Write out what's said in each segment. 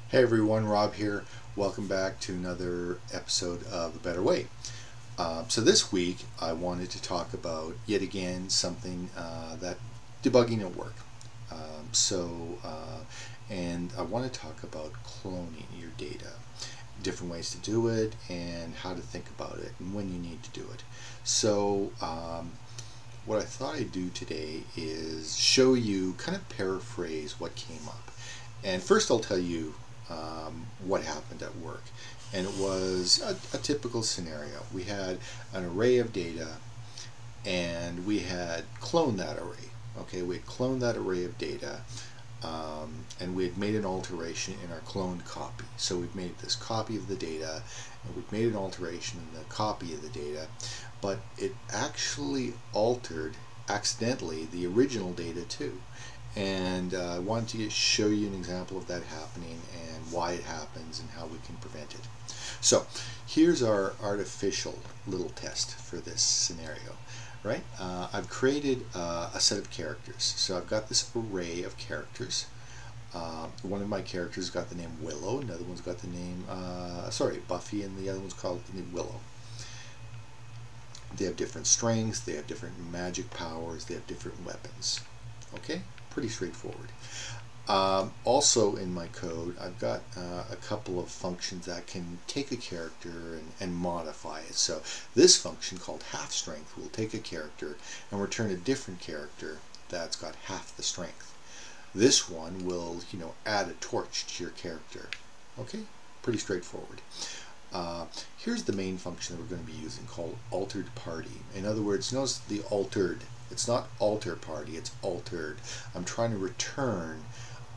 Hey everyone, Rob here. Welcome back to another episode of The Better Way. So this week I wanted to talk about yet again something that debugging at work. And I want to talk about cloning your data, different ways to do it, and how to think about it, and when you need to do it. So what I thought I'd do today is show you, kind of paraphrase what came up. And first I'll tell you what happened at work. And it was a typical scenario. We had an array of data and we had cloned that array. Okay, we had cloned that array of data and we had made an alteration in our cloned copy. So we've made this copy of the data and we've made an alteration in the copy of the data, but it actually altered accidentally the original data too. And I wanted to show you an example of that happening and why it happens and how we can prevent it. So here's our artificial little test for this scenario, right? I've created a set of characters. So I've got this array of characters. One of my characters got the name Willow, another one's got the name, Buffy, and the other one's called the name Willow. They have different strengths, they have different magic powers, they have different weapons. Okay? Pretty straightforward. Also in my code I've got a couple of functions that can take a character and modify it. So this function called half strength will take a character and return a different character that's got half the strength. This one will, add a torch to your character. Okay, pretty straightforward. Here's the main function that we're going to be using called altered party. In other words, notice the altered. It's not alter party, it's altered. I'm trying to return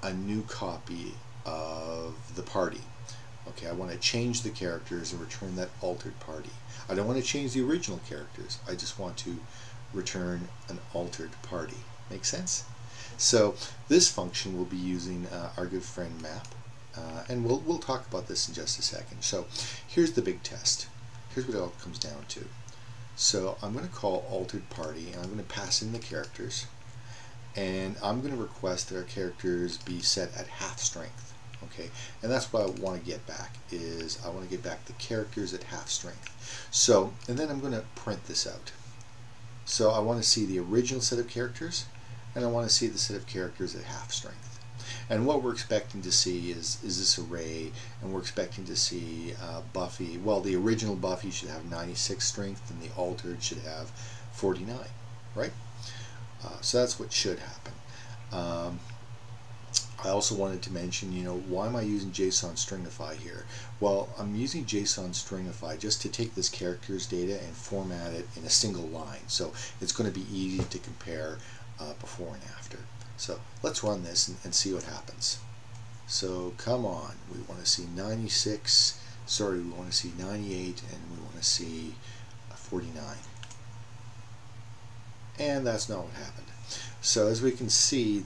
a new copy of the party. Okay, I want to change the characters and return that altered party. I don't want to change the original characters. I just want to return an altered party. Make sense? So this function will be using our good friend map. And we'll talk about this in just a second. So here's the big test. Here's what it all comes down to. So I'm going to call altered party and I'm going to pass in the characters, and I'm going to request that our characters be set at half strength. Okay, and that's what I want to get back, is I want to get back the characters at half strength. So, and then I'm going to print this out. So I want to see the original set of characters and I want to see the set of characters at half strength. And what we're expecting to see is this array, and we're expecting to see Buffy. Well, the original Buffy should have 96 strength, and the altered should have 49, right? So that's what should happen. I also wanted to mention, why am I using JSON stringify here? Well, I'm using JSON stringify just to take this character's data and format it in a single line. So it's going to be easy to compare before and after. So let's run this and see what happens. So come on, we want to see 96, we want to see 98, and we want to see 49. And that's not what happened. So as we can see,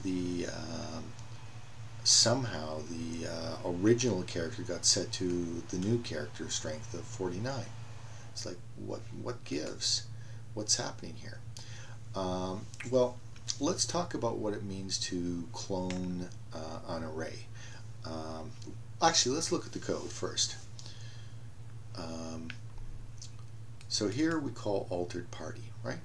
somehow the original character got set to the new character strength of 49. It's like, what gives? What's happening here? Well, let's talk about what it means to clone an array. Actually, let's look at the code first. So here we call altered party, right?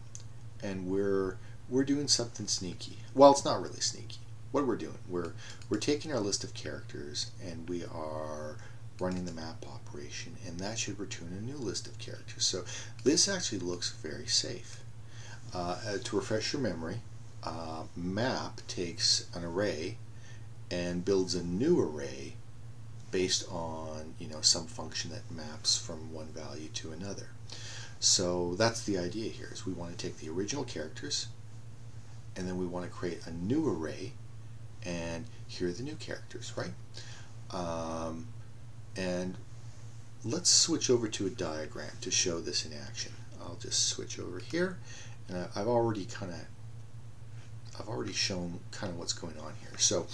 And we're doing something sneaky. Well, it's not really sneaky. What we're doing, we're taking our list of characters and we are running the map operation, and that should return a new list of characters. So this actually looks very safe. To refresh your memory, map takes an array and builds a new array based on some function that maps from one value to another. So that's the idea here, is we want to take the original characters and then we want to create a new array, and here are the new characters, right? And let's switch over to a diagram to show this in action. I'll just switch over here, and I've already shown kind of what's going on here. So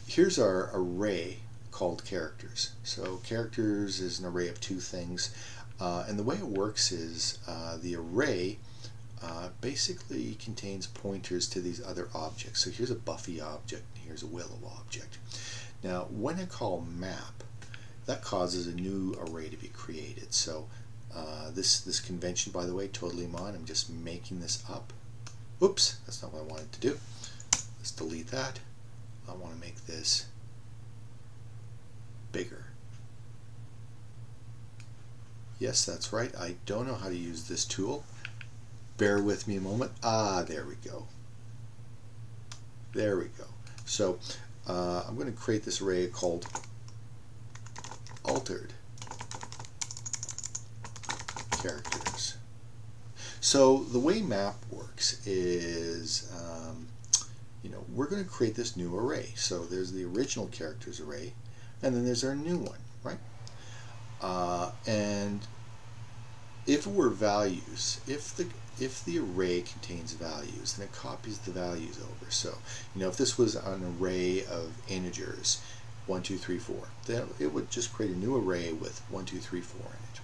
here's our array called characters. So characters is an array of two things, and the way it works is the array basically contains pointers to these other objects. So here's a Buffy object, and here's a Willow object. Now, when I call map, that causes a new array to be created. So this convention, by the way, totally mine. I'm just making this up. Oops, that's not what I wanted to do. Let's delete that. I want to make this bigger. Yes, that's right. I don't know how to use this tool. Bear with me a moment. There we go. There we go. So I'm going to create this array called altered characters. So the way map works is, we're going to create this new array. So there's the original characters array, and then there's our new one, right? And if it were values, if the array contains values, then it copies the values over. So, if this was an array of integers, 1, 2, 3, 4, then it would just create a new array with 1, 2, 3, 4 in it.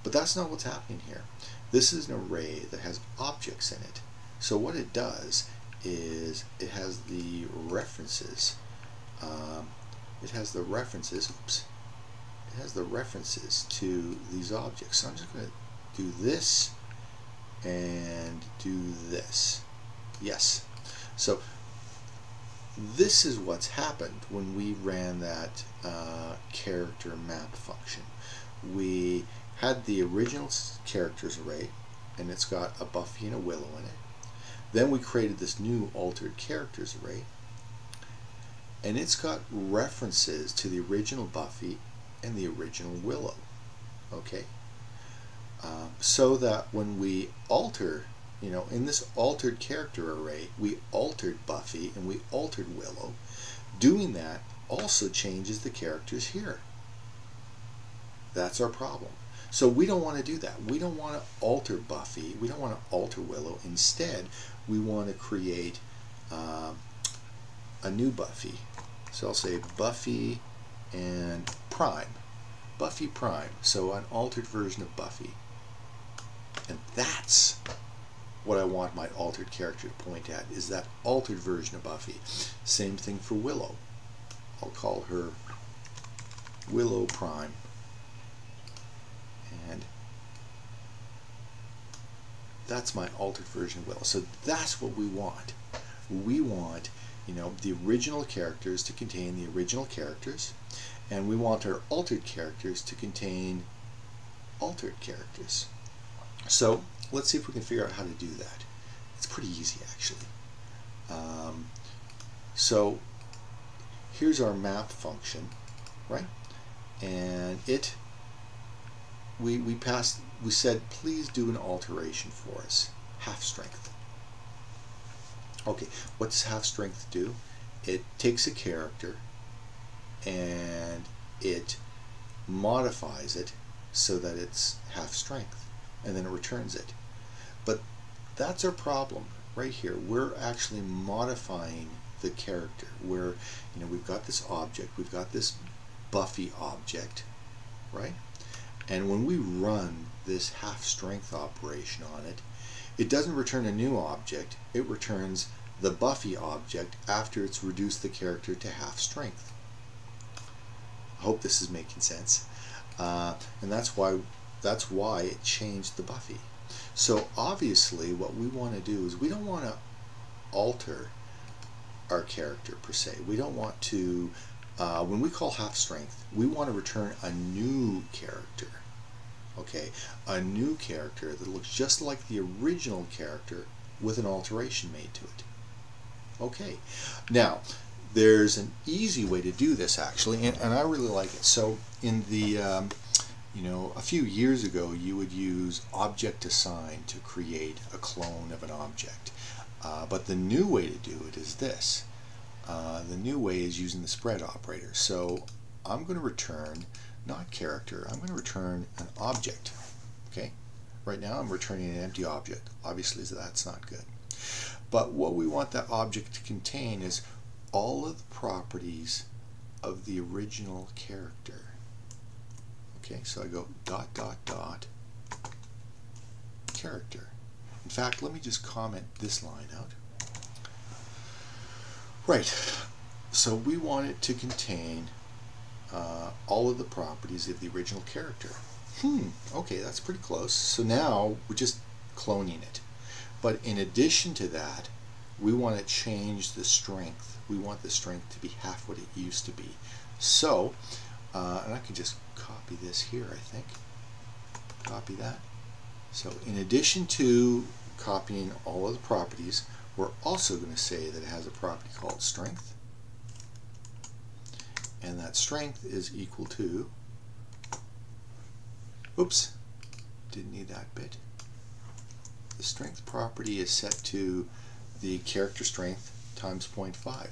But that's not what's happening here. This is an array that has objects in it. So what it does is it has the references. It has the references to these objects. So I'm just going to do this and do this. Yes. So this is what's happened when we ran that character map function. We had the original characters array, and it's got a Buffy and a Willow in it. Then we created this new altered characters array, and it's got references to the original Buffy and the original Willow. Okay, so that when we alter, in this altered character array, we altered Buffy and we altered Willow. Doing that also changes the characters here. That's our problem. So we don't want to do that. We don't want to alter Buffy. We don't want to alter Willow. Instead, we want to create a new Buffy. So I'll say Buffy and Prime. Buffy Prime. So an altered version of Buffy. And that's what I want my altered character to point at, is that altered version of Buffy. Same thing for Willow. I'll call her Willow Prime. And that's my altered version of Willow. So that's what we want. We want, the original characters to contain the original characters, and we want our altered characters to contain altered characters. So let's see if we can figure out how to do that. It's pretty easy, actually. So here's our map function, right? And we said, please do an alteration for us, half strength. Okay, what does half strength do? It takes a character and it modifies it so that it's half strength, and then it returns it. But that's our problem right here. We're actually modifying the character where, we've got this object, we've got this Buffy object, right? And when we run this half strength operation on it, it doesn't return a new object, it returns the Buffy object after it's reduced the character to half strength. I hope this is making sense. And that's why it changed the Buffy. So obviously what we want to do is we don't want to alter our character per se. We don't want to, when we call half strength, we want to return a new character. Okay, a new character that looks just like the original character with an alteration made to it. Okay, now there's an easy way to do this actually, and I really like it. So in the a few years ago, you would use object assign to create a clone of an object. But the new way to do it is this. The new way is using the spread operator. So I'm going to return, not character, I'm going to return an object. Okay? Right now I'm returning an empty object. Obviously that's not good. But what we want that object to contain is all of the properties of the original character. Okay, so I go ... character. In fact, let me just comment this line out. Right, so we want it to contain all of the properties of the original character. Okay, that's pretty close. So now we're just cloning it. But in addition to that, we want to change the strength. We want the strength to be half what it used to be. So, and I can just copy this here, I think. Copy that. So in addition to copying all of the properties, we're also going to say that it has a property called strength. And that strength is equal to, oops, didn't need that bit. The strength property is set to the character strength times 0.5.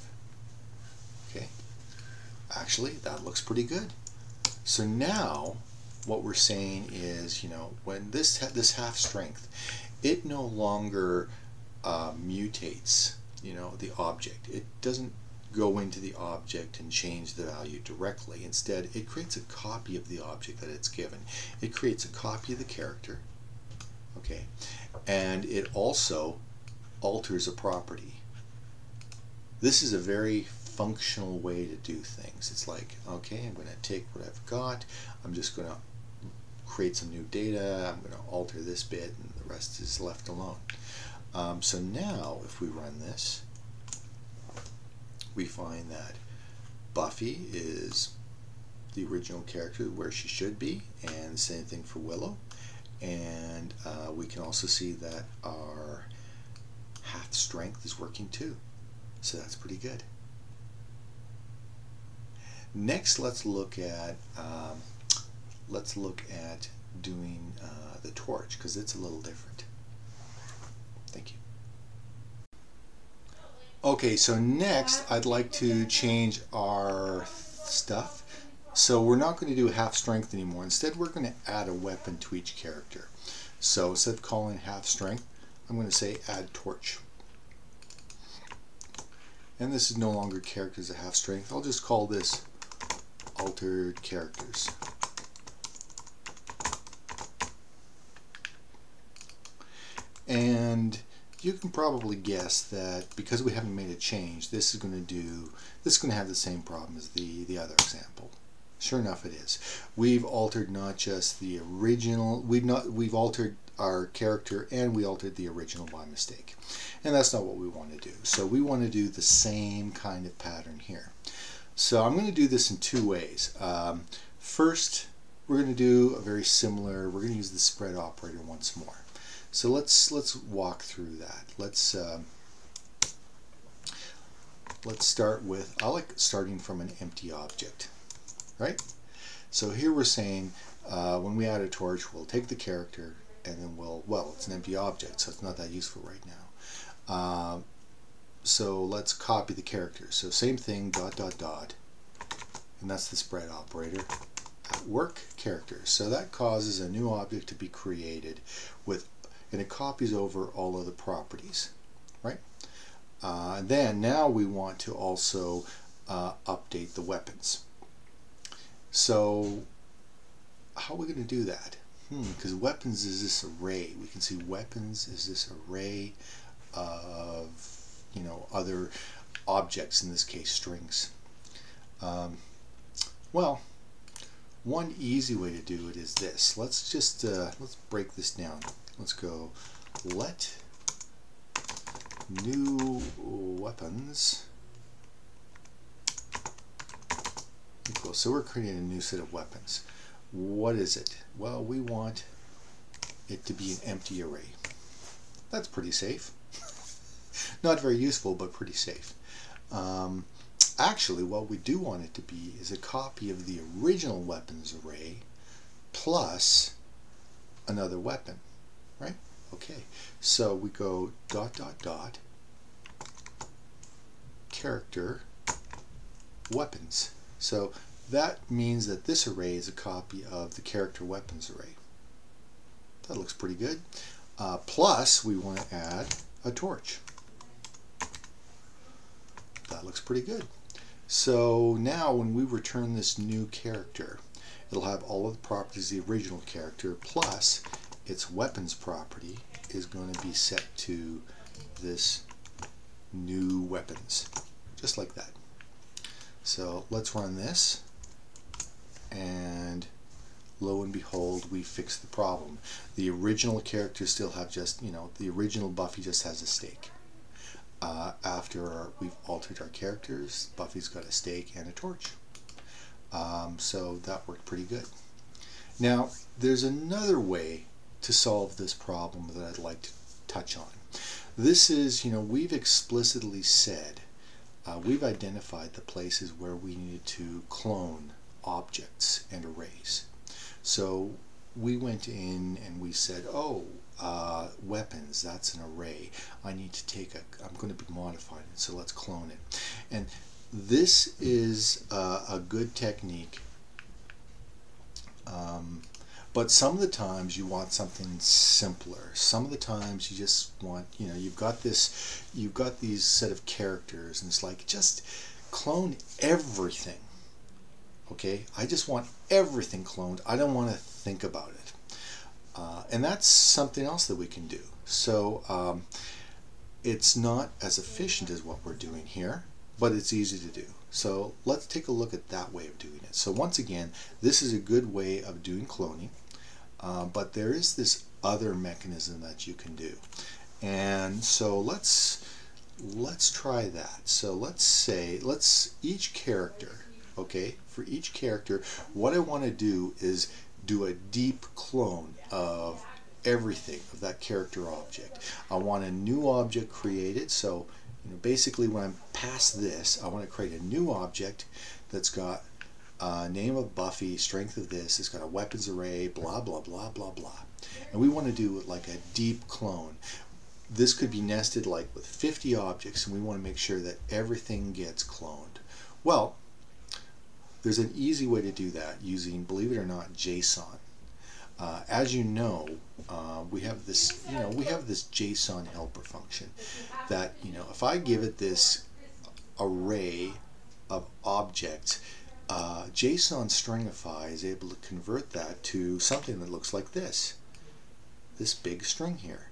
Okay, actually that looks pretty good. So now what we're saying is, you know, when this half strength, it no longer mutates, you know, the object. It doesn't go into the object and change the value directly. Instead, it creates a copy of the object that it's given. It creates a copy of the character, okay, and it also alters a property. This is a very functional way to do things. It's like, okay, I'm going to take what I've got, I'm just going to create some new data, I'm going to alter this bit, and the rest is left alone. So now, if we run this, we find that Buffy is the original character where she should be, and the same thing for Willow. And we can also see that our half strength is working too. So that's pretty good. Next, let's look at doing the torch, because it's a little different. Thank you. Okay, so next I'd like to change our stuff. So we're not going to do half strength anymore. Instead, we're going to add a weapon to each character. So instead of calling half strength, I'm going to say add torch. And this is no longer characters of half strength. I'll just call this altered characters. And you can probably guess that because we haven't made a change, this is going to have the same problem as the other example. Sure enough, it is. We've altered not just the original, we've altered our character, and we altered the original by mistake. And that's not what we want to do. So we want to do the same kind of pattern here. So I'm going to do this in two ways. First, we're going to do a very similar, we're going to use the spread operator once more. So let's walk through that. Let's start with, I like starting from an empty object, right? So here we're saying when we add a torch, we'll take the character and then well, it's an empty object, so it's not that useful right now. So let's copy the character. So same thing, ... and that's the spread operator. Work character. So that causes a new object to be created with, and it copies over all of the properties, right? Then now we want to also update the weapons. So how are we going to do that? Because weapons is this array. We can see weapons is this array of, you know, other objects, in this case strings. Well, one easy way to do it is this. Let's just let's break this down. Let's go let new weapons equal. So we're creating a new set of weapons. What is it? Well, we want it to be an empty array. That's pretty safe. Not very useful, but pretty safe. Actually, what we do want it to be is a copy of the original weapons array plus another weapon, right? Okay, so we go ... character weapons. So that means that this array is a copy of the character weapons array. That looks pretty good. Plus, we want to add a torch. That looks pretty good. So now when we return this new character, it'll have all of the properties of the original character plus its weapons property is going to be set to this new weapons, just like that. So let's run this, and lo and behold, we fixed the problem. The original characters still have just, the original Buffy just has a stake. After we've altered our characters, Buffy's got a stake and a torch. So that worked pretty good. Now, there's another way to solve this problem that I'd like to touch on. This is, we've explicitly said, we've identified the places where we needed to clone objects and arrays. So we went in and we said, oh, weapons, that's an array. I'm going to be modifying it, so let's clone it. And this is a good technique, but some of the times you want something simpler. Some of the times you just want, you've got these set of characters, and it's like, just clone everything. Okay, I just want everything cloned. I don't want to think about it. And that's something else that we can do. So it's not as efficient as what we're doing here, but it's easy to do. So let's take a look at that way of doing it. So once again, this is a good way of doing cloning, but there is this other mechanism that you can do. And so let's try that. So let's each character, okay, for each character, what I want to do is do a deep clone of everything of that character object. I want a new object created, so basically when I'm past this, I want to create a new object that's got name of Buffy, strength of this, it's got a weapons array, blah blah blah blah blah. And we want to do like a deep clone. This could be nested like with 50 objects, and we want to make sure that everything gets cloned. Well, there's an easy way to do that using, believe it or not, JSON. As you know, we have this JSON helper function that, if I give it this array of objects, JSON stringify is able to convert that to something that looks like this big string here.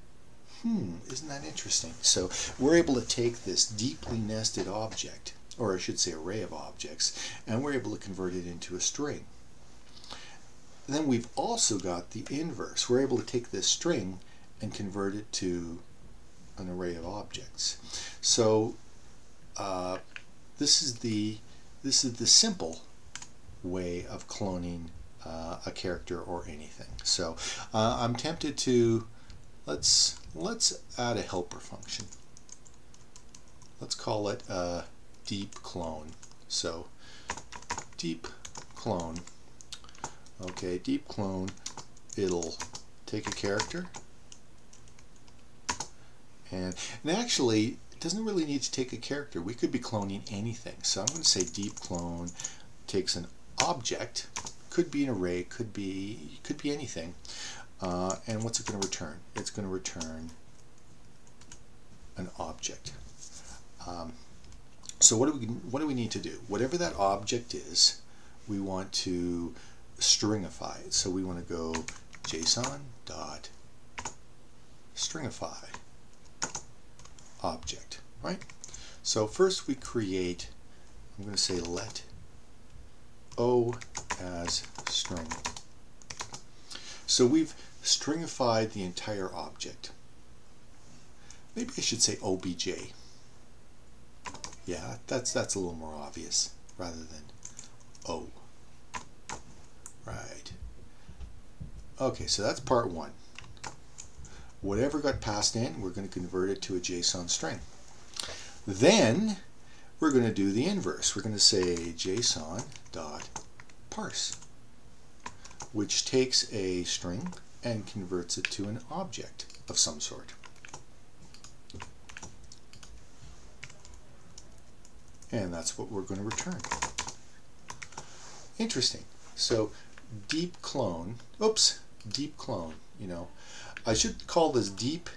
Isn't that interesting? So we're able to take this deeply nested object, or I should say array of objects, and we're able to convert it into a string. Then we've also got the inverse. We're able to take this string and convert it to an array of objects. So this is the simple way of cloning a character or anything. So I'm tempted to let's add a helper function. Let's call it deep clone. So deep clone. Okay, deep clone, it'll take a character, and actually it doesn't really need to take a character. We could be cloning anything. So I'm going to say deep clone takes an object, could be an array, could be anything, and what's it going to return? It's going to return an object. So what do we need to do? Whatever that object is, we want to stringify it. So we want to go JSON dot stringify object, right? So first we create, I'm going to say let O as string. So we've stringified the entire object. Maybe I should say obj. Yeah, that's a little more obvious rather than O. Right. Okay, so that's part one. Whatever got passed in, we're going to convert it to a JSON string. Then we're going to do the inverse. We're going to say JSON.parse, which takes a string and converts it to an object of some sort. And that's what we're going to return. Interesting. So deep clone, deep clone, I should call this deep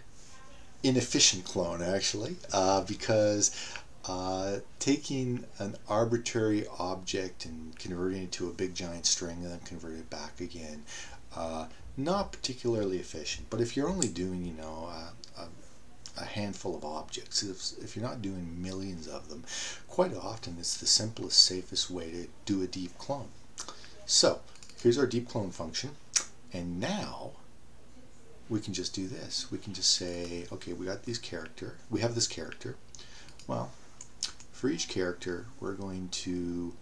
inefficient clone actually, because taking an arbitrary object and converting it to a big giant string and then convert it back again, not particularly efficient. But if you're only doing, you know, a handful of objects, if you're not doing millions of them, quite often it's the simplest, safest way to do a deep clone. So here's our deep clone function, and now we can just do this. We can just say, okay, we have this character. Well, for each character, we're going to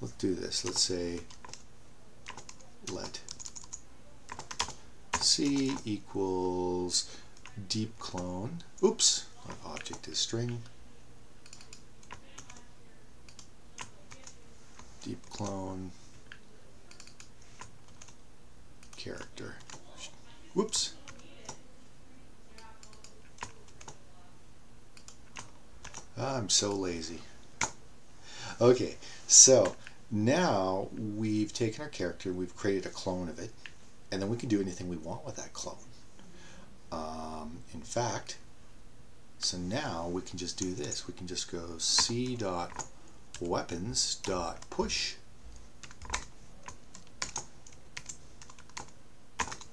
let's do this. Let's say let C equals deep clone. Oops, my object is string. Deep clone character. Whoops. I'm so lazy. Okay, so now we've taken our character, we've created a clone of it, and then we can do anything we want with that clone. In fact, so now we can just do this. We can just go c.weapons.push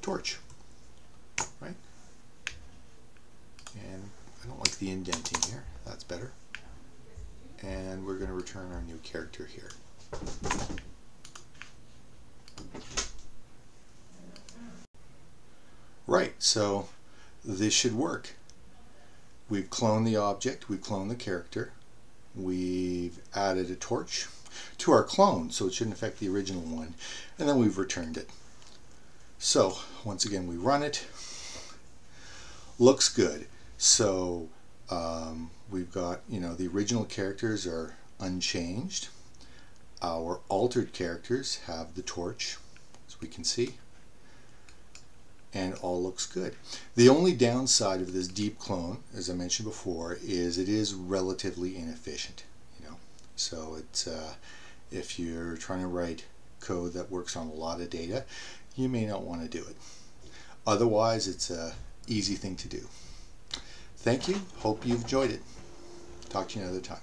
torch, right? And I don't like the indenting here. That's better. And we're going to return our new character here. Right, so this should work. We've cloned the object, we've cloned the character, we've added a torch to our clone, so it shouldn't affect the original one, and then we've returned it. So once again, we run it. Looks good. So we've got, you know, the original characters are unchanged. Our altered characters have the torch, as we can see, and all looks good. The only downside of this deep clone, as I mentioned before, is it is relatively inefficient. You know, so it's if you're trying to write code that works on a lot of data, you may not want to do it. Otherwise, it's an easy thing to do. Thank you. Hope you've enjoyed it. Talk to you another time.